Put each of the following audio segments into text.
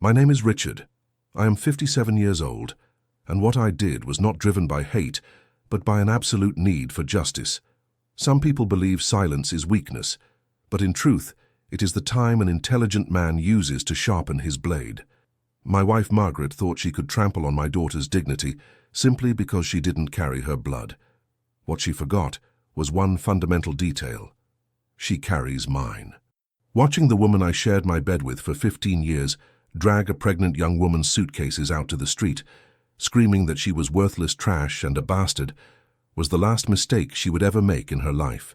My name is Richard. I am 57 years old, and what I did was not driven by hate, but by an absolute need for justice. Some people believe silence is weakness, but in truth, it is the time an intelligent man uses to sharpen his blade. My wife Margaret thought she could trample on my daughter's dignity simply because she didn't carry her blood. What she forgot was one fundamental detail. She carries mine. Watching the woman I shared my bed with for 15 years drag a pregnant young woman's suitcases out to the street, screaming that she was worthless trash and a bastard, was the last mistake she would ever make in her life.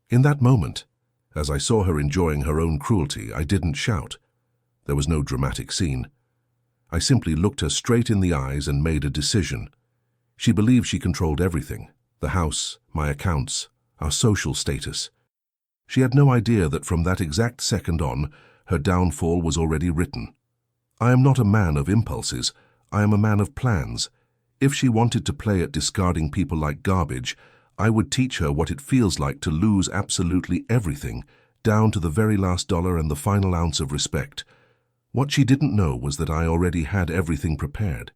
In that moment, as I saw her enjoying her own cruelty, I didn't shout. There was no dramatic scene. I simply looked her straight in the eyes and made a decision. She believed she controlled everything: the house, my accounts, our social status. She had no idea that from that exact second on, her downfall was already written. I am not a man of impulses. I am a man of plans. If she wanted to play at discarding people like garbage, I would teach her what it feels like to lose absolutely everything, down to the very last dollar and the final ounce of respect. What she didn't know was that I already had everything prepared.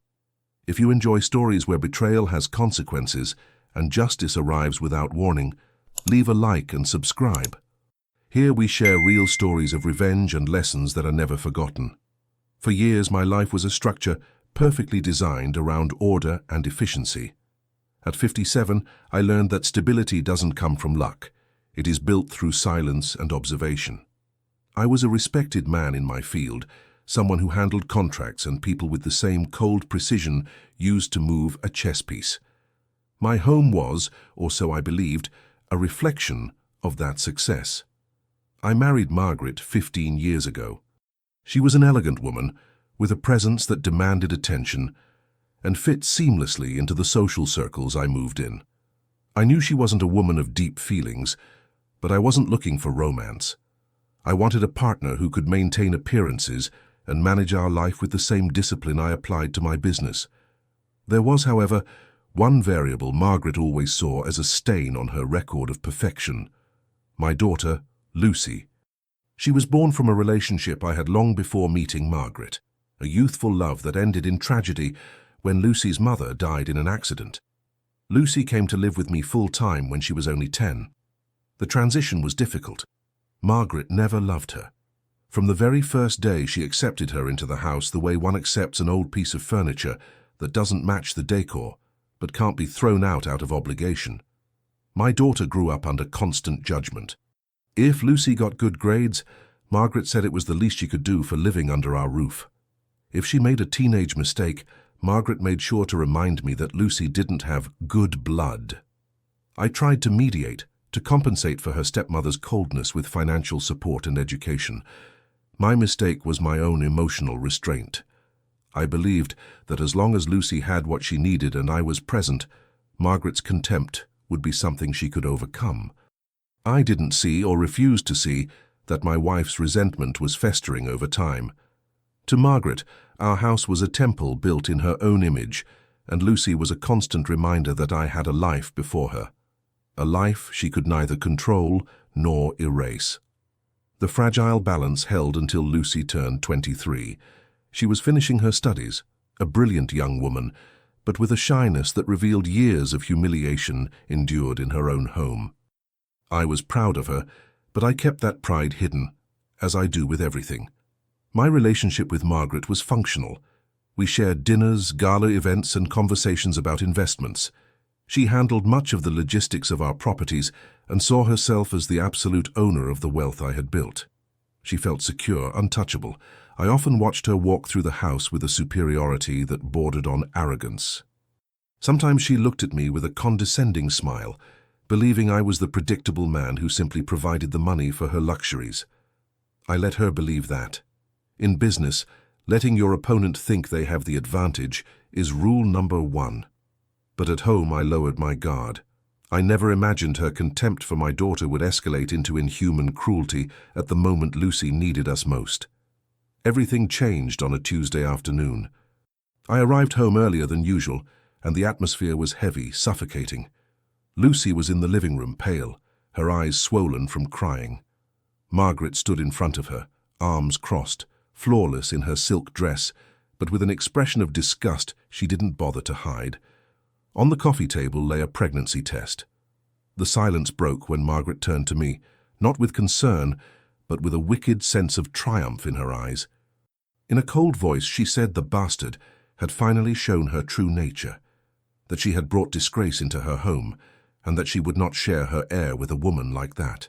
If you enjoy stories where betrayal has consequences and justice arrives without warning, leave a like and subscribe. Here we share real stories of revenge and lessons that are never forgotten. For years, my life was a structure perfectly designed around order and efficiency. At 57, I learned that stability doesn't come from luck. It is built through silence and observation. I was a respected man in my field, someone who handled contracts and people with the same cold precision used to move a chess piece. My home was, or so I believed, a reflection of that success. I married Margaret 15 years ago. She was an elegant woman, with a presence that demanded attention, and fit seamlessly into the social circles I moved in. I knew she wasn't a woman of deep feelings, but I wasn't looking for romance. I wanted a partner who could maintain appearances and manage our life with the same discipline I applied to my business. There was, however, one variable Margaret always saw as a stain on her record of perfection: my daughter, Lucy. She was born from a relationship I had long before meeting Margaret, a youthful love that ended in tragedy when Lucy's mother died in an accident. Lucy came to live with me full-time when she was only 10. The transition was difficult. Margaret never loved her. From the very first day, she accepted her into the house the way one accepts an old piece of furniture that doesn't match the decor, but can't be thrown out of obligation. My daughter grew up under constant judgment. If Lucy got good grades, Margaret said it was the least she could do for living under our roof. If she made a teenage mistake, Margaret made sure to remind me that Lucy didn't have good blood. I tried to mediate, to compensate for her stepmother's coldness with financial support and education. My mistake was my own emotional restraint. I believed that as long as Lucy had what she needed and I was present, Margaret's contempt would be something she could overcome. I didn't see, or refused to see, that my wife's resentment was festering over time. To Margaret, our house was a temple built in her own image, and Lucy was a constant reminder that I had a life before her. A life she could neither control nor erase. The fragile balance held until Lucy turned 23. She was finishing her studies, a brilliant young woman, but with a shyness that revealed years of humiliation endured in her own home. I was proud of her, but I kept that pride hidden, as I do with everything. My relationship with Margaret was functional. We shared dinners, gala events, and conversations about investments. She handled much of the logistics of our properties and saw herself as the absolute owner of the wealth I had built. She felt secure, untouchable. I often watched her walk through the house with a superiority that bordered on arrogance. Sometimes she looked at me with a condescending smile, believing I was the predictable man who simply provided the money for her luxuries. I let her believe that. In business, letting your opponent think they have the advantage is rule number 1. But at home I lowered my guard. I never imagined her contempt for my daughter would escalate into inhuman cruelty at the moment Lucy needed us most. Everything changed on a Tuesday afternoon. I arrived home earlier than usual, and the atmosphere was heavy, suffocating. Lucy was in the living room, pale, her eyes swollen from crying. Margaret stood in front of her, arms crossed, flawless in her silk dress, but with an expression of disgust she didn't bother to hide. On the coffee table lay a pregnancy test. The silence broke when Margaret turned to me, not with concern, but with a wicked sense of triumph in her eyes. In a cold voice she said the bastard had finally shown her true nature, that she had brought disgrace into her home, and that she would not share her heir with a woman like that.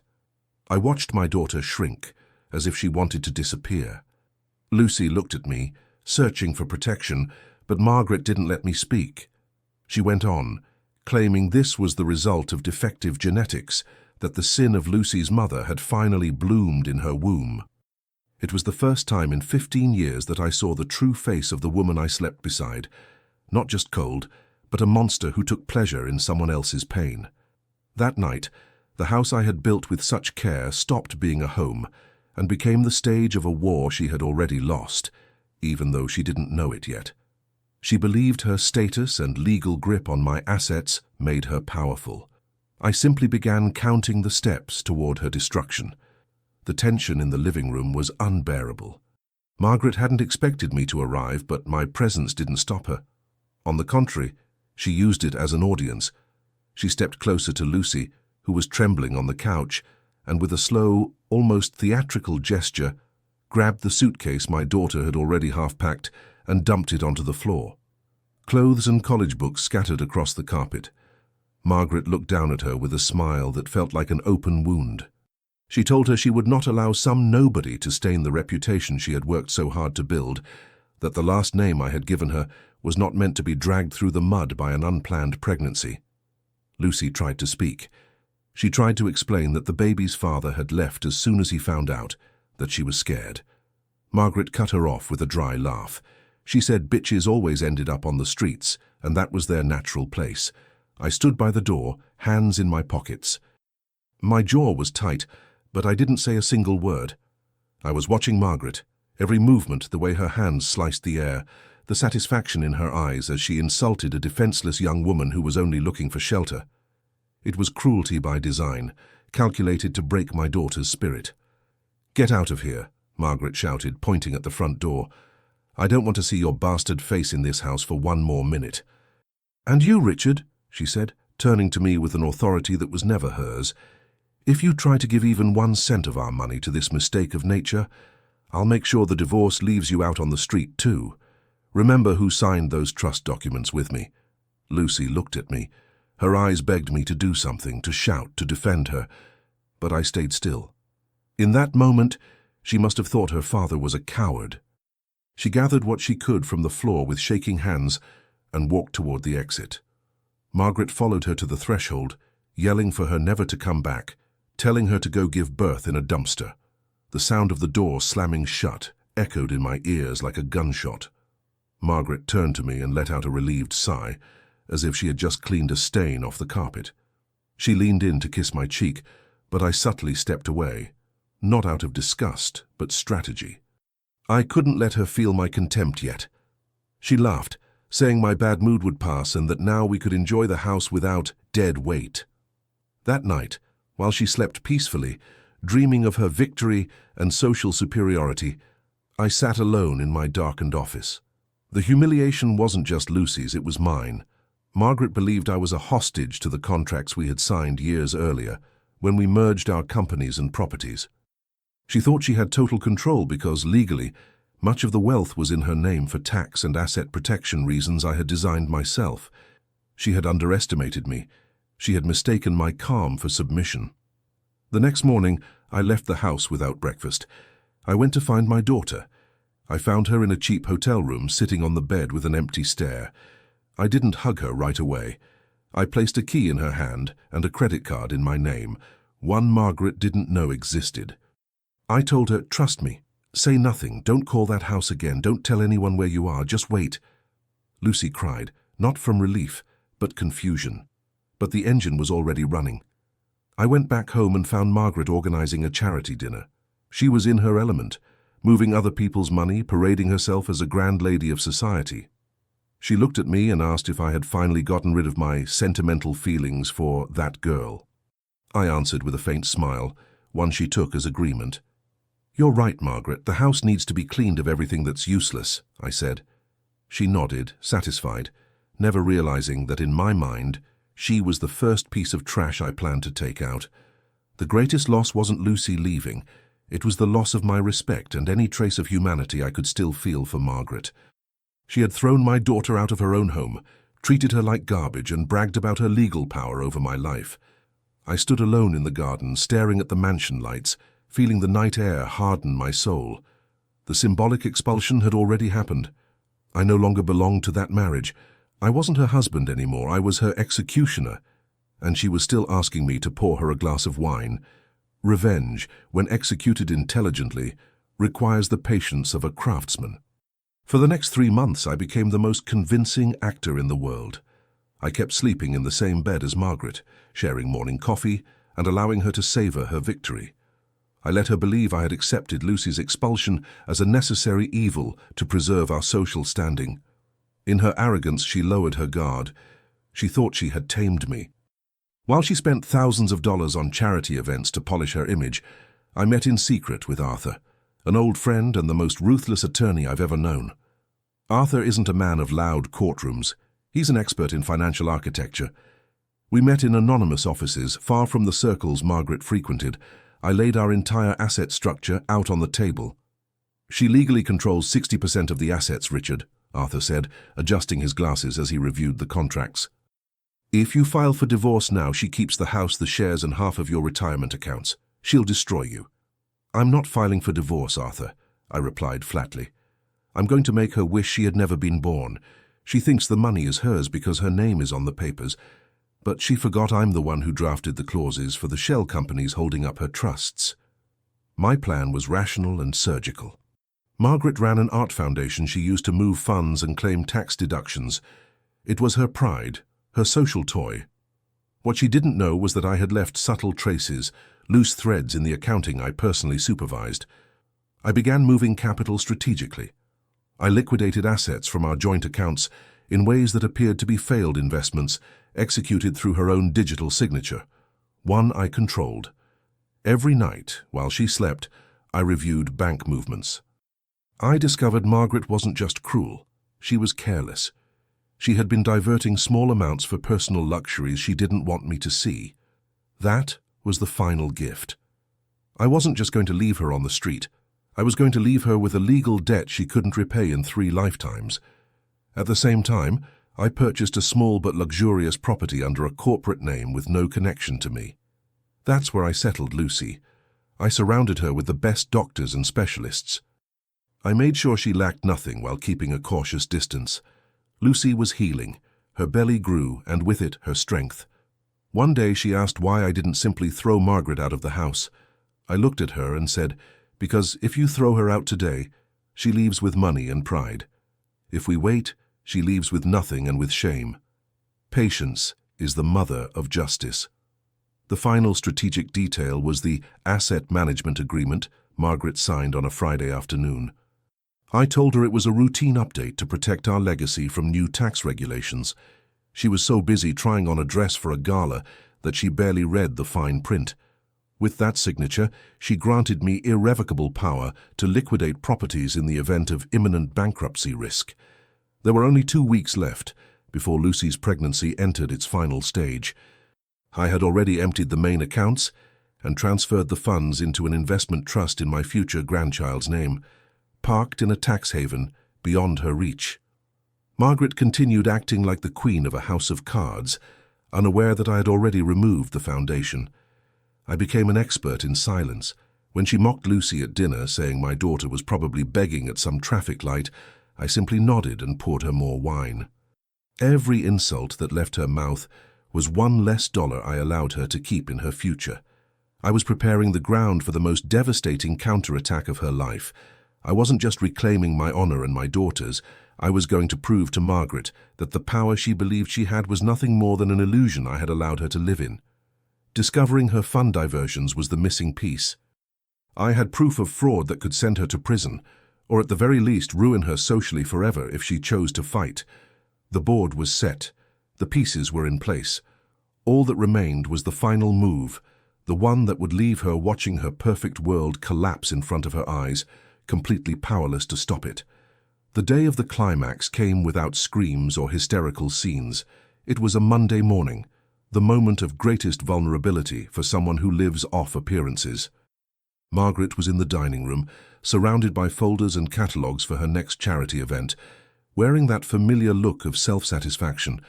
I watched my daughter shrink, as if she wanted to disappear. Lucy looked at me, searching for protection, but Margaret didn't let me speak. She went on, claiming this was the result of defective genetics, that the sin of Lucy's mother had finally bloomed in her womb. It was the first time in 15 years that I saw the true face of the woman I slept beside, not just cold, but a monster who took pleasure in someone else's pain. That night, the house I had built with such care stopped being a home and became the stage of a war she had already lost, even though she didn't know it yet. She believed her status and legal grip on my assets made her powerful. I simply began counting the steps toward her destruction. The tension in the living room was unbearable. Margaret hadn't expected me to arrive, but my presence didn't stop her. On the contrary, she used it as an audience. She stepped closer to Lucy, who was trembling on the couch, and with a slow, almost theatrical gesture, grabbed the suitcase my daughter had already half-packed and dumped it onto the floor. Clothes and college books scattered across the carpet. Margaret looked down at her with a smile that felt like an open wound. She told her she would not allow some nobody to stain the reputation she had worked so hard to build, that the last name I had given her was not meant to be dragged through the mud by an unplanned pregnancy. Lucy tried to speak. She tried to explain that the baby's father had left as soon as he found out, that she was scared. Margaret cut her off with a dry laugh. She said bitches always ended up on the streets, and that was their natural place. I stood by the door, hands in my pockets. My jaw was tight, but I didn't say a single word. I was watching Margaret, every movement, the way her hands sliced the air, the satisfaction in her eyes as she insulted a defenseless young woman who was only looking for shelter. It was cruelty by design, calculated to break my daughter's spirit. "Get out of here," Margaret shouted, pointing at the front door. "I don't want to see your bastard face in this house for one more minute." "And you, Richard," she said, turning to me with an authority that was never hers, "if you try to give even 1 cent of our money to this mistake of nature, I'll make sure the divorce leaves you out on the street too. Remember who signed those trust documents with me." Lucy looked at me. Her eyes begged me to do something, to shout, to defend her, but I stayed still. In that moment, she must have thought her father was a coward. She gathered what she could from the floor with shaking hands and walked toward the exit. Margaret followed her to the threshold, yelling for her never to come back, telling her to go give birth in a dumpster. The sound of the door slamming shut echoed in my ears like a gunshot. Margaret turned to me and let out a relieved sigh, as if she had just cleaned a stain off the carpet. She leaned in to kiss my cheek, but I subtly stepped away, not out of disgust, but strategy. I couldn't let her feel my contempt yet. She laughed, saying my bad mood would pass and that now we could enjoy the house without dead weight. That night, while she slept peacefully, dreaming of her victory and social superiority, I sat alone in my darkened office. The humiliation wasn't just Lucy's, it was mine. Margaret believed I was a hostage to the contracts we had signed years earlier, when we merged our companies and properties. She thought she had total control because, legally, much of the wealth was in her name for tax and asset protection reasons I had designed myself. She had underestimated me. She had mistaken my calm for submission. The next morning, I left the house without breakfast. I went to find my daughter. I found her in a cheap hotel room, sitting on the bed with an empty stare. I didn't hug her right away. I placed a key in her hand and a credit card in my name, one Margaret didn't know existed. I told her, "Trust me. Say nothing. Don't call that house again. Don't tell anyone where you are. Just wait." Lucy cried, not from relief, but confusion. But the engine was already running. I went back home and found Margaret organizing a charity dinner. She was in her element, moving other people's money, parading herself as a grand lady of society. She looked at me and asked if I had finally gotten rid of my sentimental feelings for that girl. I answered with a faint smile, one she took as agreement. "You're right, Margaret. The house needs to be cleaned of everything that's useless," I said. She nodded, satisfied, never realizing that in my mind, she was the first piece of trash I planned to take out. The greatest loss wasn't Lucy leaving. It was the loss of my respect and any trace of humanity I could still feel for Margaret. She had thrown my daughter out of her own home, treated her like garbage, and bragged about her legal power over my life. I stood alone in the garden, staring at the mansion lights, feeling the night air harden my soul. The symbolic expulsion had already happened. I no longer belonged to that marriage. I wasn't her husband anymore, I was her executioner. And she was still asking me to pour her a glass of wine. Revenge, when executed intelligently, requires the patience of a craftsman. For the next 3 months, I became the most convincing actor in the world. I kept sleeping in the same bed as Margaret, sharing morning coffee and allowing her to savor her victory. I let her believe I had accepted Lucy's expulsion as a necessary evil to preserve our social standing. In her arrogance, she lowered her guard. She thought she had tamed me. While she spent thousands of dollars on charity events to polish her image, I met in secret with Arthur, an old friend and the most ruthless attorney I've ever known. Arthur isn't a man of loud courtrooms. He's an expert in financial architecture. We met in anonymous offices, far from the circles Margaret frequented. I laid our entire asset structure out on the table. "She legally controls 60% of the assets, Richard," Arthur said, adjusting his glasses as he reviewed the contracts. "If you file for divorce now, she keeps the house, the shares, and half of your retirement accounts. She'll destroy you." "I'm not filing for divorce, Arthur," I replied flatly. "I'm going to make her wish she had never been born. She thinks the money is hers because her name is on the papers, but she forgot I'm the one who drafted the clauses for the shell companies holding up her trusts." My plan was rational and surgical. Margaret ran an art foundation she used to move funds and claim tax deductions. It was her pride, her social toy. What she didn't know was that I had left subtle traces, loose threads in the accounting I personally supervised. I began moving capital strategically. I liquidated assets from our joint accounts in ways that appeared to be failed investments, executed through her own digital signature, one I controlled. Every night, while she slept, I reviewed bank movements. I discovered Margaret wasn't just cruel, she was careless. She had been diverting small amounts for personal luxuries she didn't want me to see. That was the final gift. I wasn't just going to leave her on the street. I was going to leave her with a legal debt she couldn't repay in 3 lifetimes. At the same time, I purchased a small but luxurious property under a corporate name with no connection to me. That's where I settled Lucy. I surrounded her with the best doctors and specialists. I made sure she lacked nothing while keeping a cautious distance. Lucy was healing. Her belly grew, and with it, her strength. One day she asked why I didn't simply throw Margaret out of the house. I looked at her and said, "Because if you throw her out today, she leaves with money and pride. If we wait, she leaves with nothing and with shame. Patience is the mother of justice." The final strategic detail was the asset management agreement Margaret signed on a Friday afternoon. I told her it was a routine update to protect our legacy from new tax regulations. She was so busy trying on a dress for a gala that she barely read the fine print. With that signature, she granted me irrevocable power to liquidate properties in the event of imminent bankruptcy risk. There were only 2 weeks left before Lucy's pregnancy entered its final stage. I had already emptied the main accounts and transferred the funds into an investment trust in my future grandchild's name, parked in a tax haven beyond her reach. Margaret continued acting like the queen of a house of cards, unaware that I had already removed the foundation. I became an expert in silence. When she mocked Lucy at dinner, saying my daughter was probably begging at some traffic light, I simply nodded and poured her more wine. Every insult that left her mouth was $1 less I allowed her to keep in her future. I was preparing the ground for the most devastating counterattack of her life. I wasn't just reclaiming my honor and my daughter's. I was going to prove to Margaret that the power she believed she had was nothing more than an illusion I had allowed her to live in. Discovering her fund diversions was the missing piece. I had proof of fraud that could send her to prison, or at the very least ruin her socially forever if she chose to fight. The board was set. The pieces were in place. All that remained was the final move, the one that would leave her watching her perfect world collapse in front of her eyes, completely powerless to stop it. The day of the climax came without screams or hysterical scenes. It was a Monday morning, the moment of greatest vulnerability for someone who lives off appearances. Margaret was in the dining room, surrounded by folders and catalogues for her next charity event, wearing that familiar look of self-satisfaction.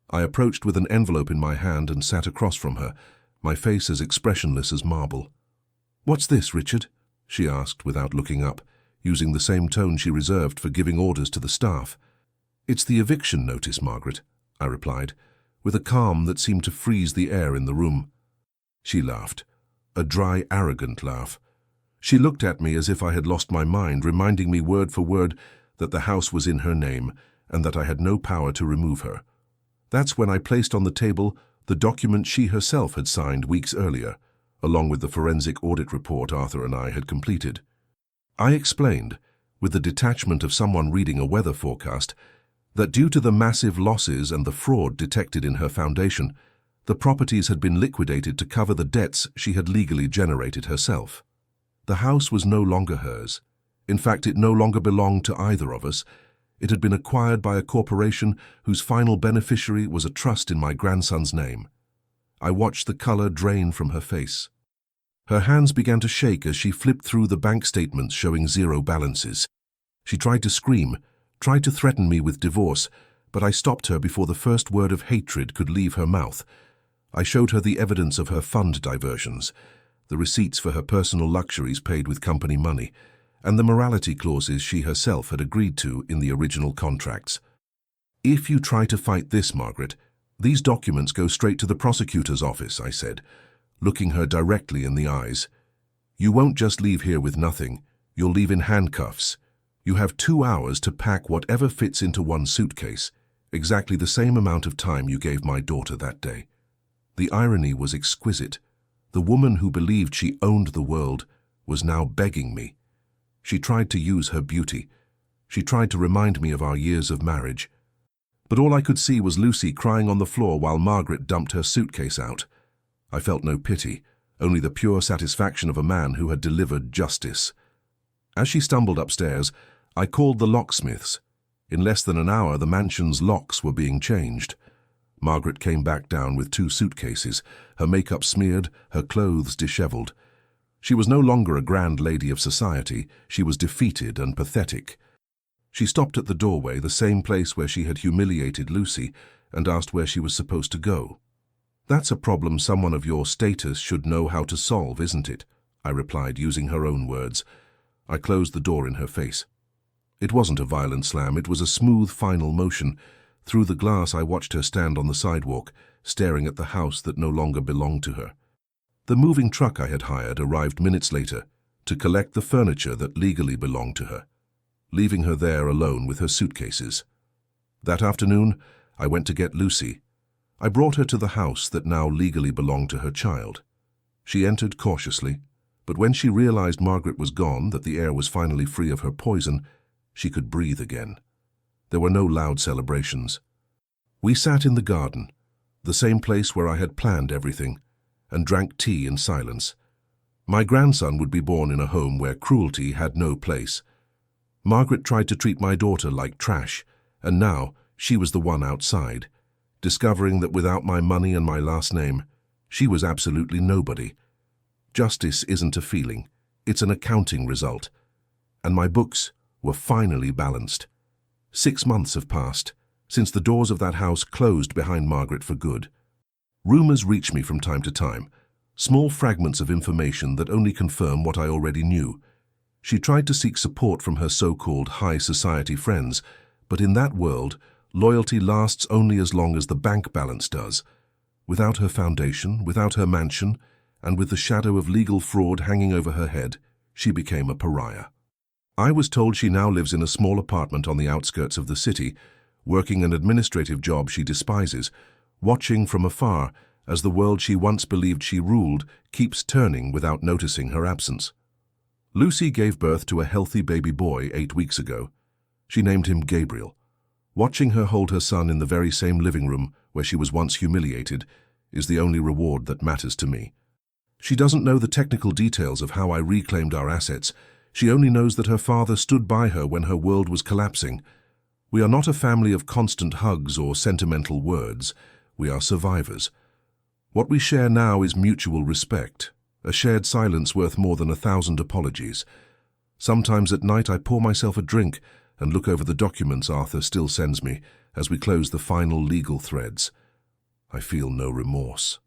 I approached with an envelope in my hand and sat across from her, my face as expressionless as marble. "What's this, Richard?" she asked without looking up, using the same tone she reserved for giving orders to the staff. "It's the eviction notice, Margaret," I replied, with a calm that seemed to freeze the air in the room. She laughed, a dry, arrogant laugh. She looked at me as if I had lost my mind, reminding me word for word that the house was in her name and that I had no power to remove her. That's when I placed on the table the document she herself had signed weeks earlier, along with the forensic audit report Arthur and I had completed. I explained, with the detachment of someone reading a weather forecast, that due to the massive losses and the fraud detected in her foundation, the properties had been liquidated to cover the debts she had legally generated herself. The house was no longer hers. In fact, it no longer belonged to either of us. It had been acquired by a corporation whose final beneficiary was a trust in my grandson's name. I watched the color drain from her face. Her hands began to shake as she flipped through the bank statements showing zero balances. She tried to scream, tried to threaten me with divorce, but I stopped her before the first word of hatred could leave her mouth. I showed her the evidence of her fund diversions, the receipts for her personal luxuries paid with company money, and the morality clauses she herself had agreed to in the original contracts. "If you try to fight this, Margaret, these documents go straight to the prosecutor's office," I said, looking her directly in the eyes. "You won't just leave here with nothing. You'll leave in handcuffs. You have 2 hours to pack whatever fits into one suitcase, exactly the same amount of time you gave my daughter that day." The irony was exquisite. The woman who believed she owned the world was now begging me. She tried to use her beauty. She tried to remind me of our years of marriage. But all I could see was Lucy crying on the floor while Margaret dumped her suitcase out. I felt no pity, only the pure satisfaction of a man who had delivered justice. As she stumbled upstairs, I called the locksmiths. In less than an hour, the mansion's locks were being changed. Margaret came back down with 2 suitcases, her makeup smeared, her clothes disheveled. She was no longer a grand lady of society. She was defeated and pathetic. She stopped at the doorway, the same place where she had humiliated Lucy, and asked where she was supposed to go. "That's a problem someone of your status should know how to solve, isn't it?" I replied, using her own words. I closed the door in her face. It wasn't a violent slam, it was a smooth final motion. Through the glass I watched her stand on the sidewalk, staring at the house that no longer belonged to her. The moving truck I had hired arrived minutes later to collect the furniture that legally belonged to her, leaving her there alone with her suitcases. That afternoon, I went to get Lucy. I brought her to the house that now legally belonged to her child. She entered cautiously, but when she realized Margaret was gone, that the air was finally free of her poison, she could breathe again. There were no loud celebrations. We sat in the garden, the same place where I had planned everything, and drank tea in silence. My grandson would be born in a home where cruelty had no place. Margaret tried to treat my daughter like trash, and now she was the one outside, discovering that without my money and my last name, she was absolutely nobody. Justice isn't a feeling, it's an accounting result. And my books were finally balanced. 6 months have passed since the doors of that house closed behind Margaret for good. Rumors reach me from time to time, small fragments of information that only confirm what I already knew. She tried to seek support from her so-called high society friends, but in that world, loyalty lasts only as long as the bank balance does. Without her foundation, without her mansion, and with the shadow of legal fraud hanging over her head, she became a pariah. I was told she now lives in a small apartment on the outskirts of the city, working an administrative job she despises, watching from afar as the world she once believed she ruled keeps turning without noticing her absence. Lucy gave birth to a healthy baby boy 8 weeks ago. She named him Gabriel. Watching her hold her son in the very same living room where she was once humiliated is the only reward that matters to me. She doesn't know the technical details of how I reclaimed our assets. She only knows that her father stood by her when her world was collapsing. We are not a family of constant hugs or sentimental words. We are survivors. What we share now is mutual respect, a shared silence worth more than 1,000 apologies. Sometimes at night I pour myself a drink and look over the documents Arthur still sends me as we close the final legal threads. I feel no remorse.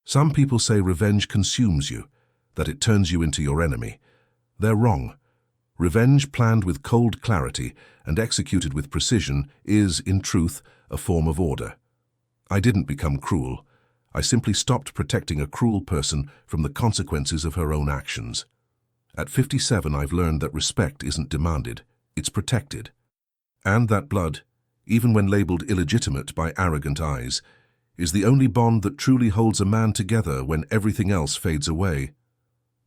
Some people say revenge consumes you, that it turns you into your enemy. They're wrong. Revenge planned with cold clarity and executed with precision is, in truth, a form of order. I didn't become cruel. I simply stopped protecting a cruel person from the consequences of her own actions. At 57, I've learned that respect isn't demanded, it's protected. And that blood, even when labeled illegitimate by arrogant eyes, is the only bond that truly holds a man together when everything else fades away.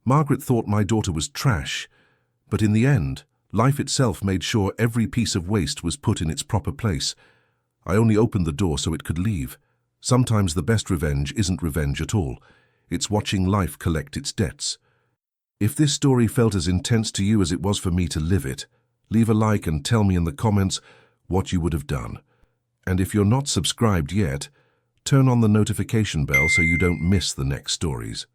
Margaret thought my daughter was trash, but in the end, life itself made sure every piece of waste was put in its proper place. I only opened the door so it could leave. Sometimes the best revenge isn't revenge at all. It's watching life collect its debts. If this story felt as intense to you as it was for me to live it, leave a like and tell me in the comments what you would have done. And if you're not subscribed yet, turn on the notification bell so you don't miss the next stories.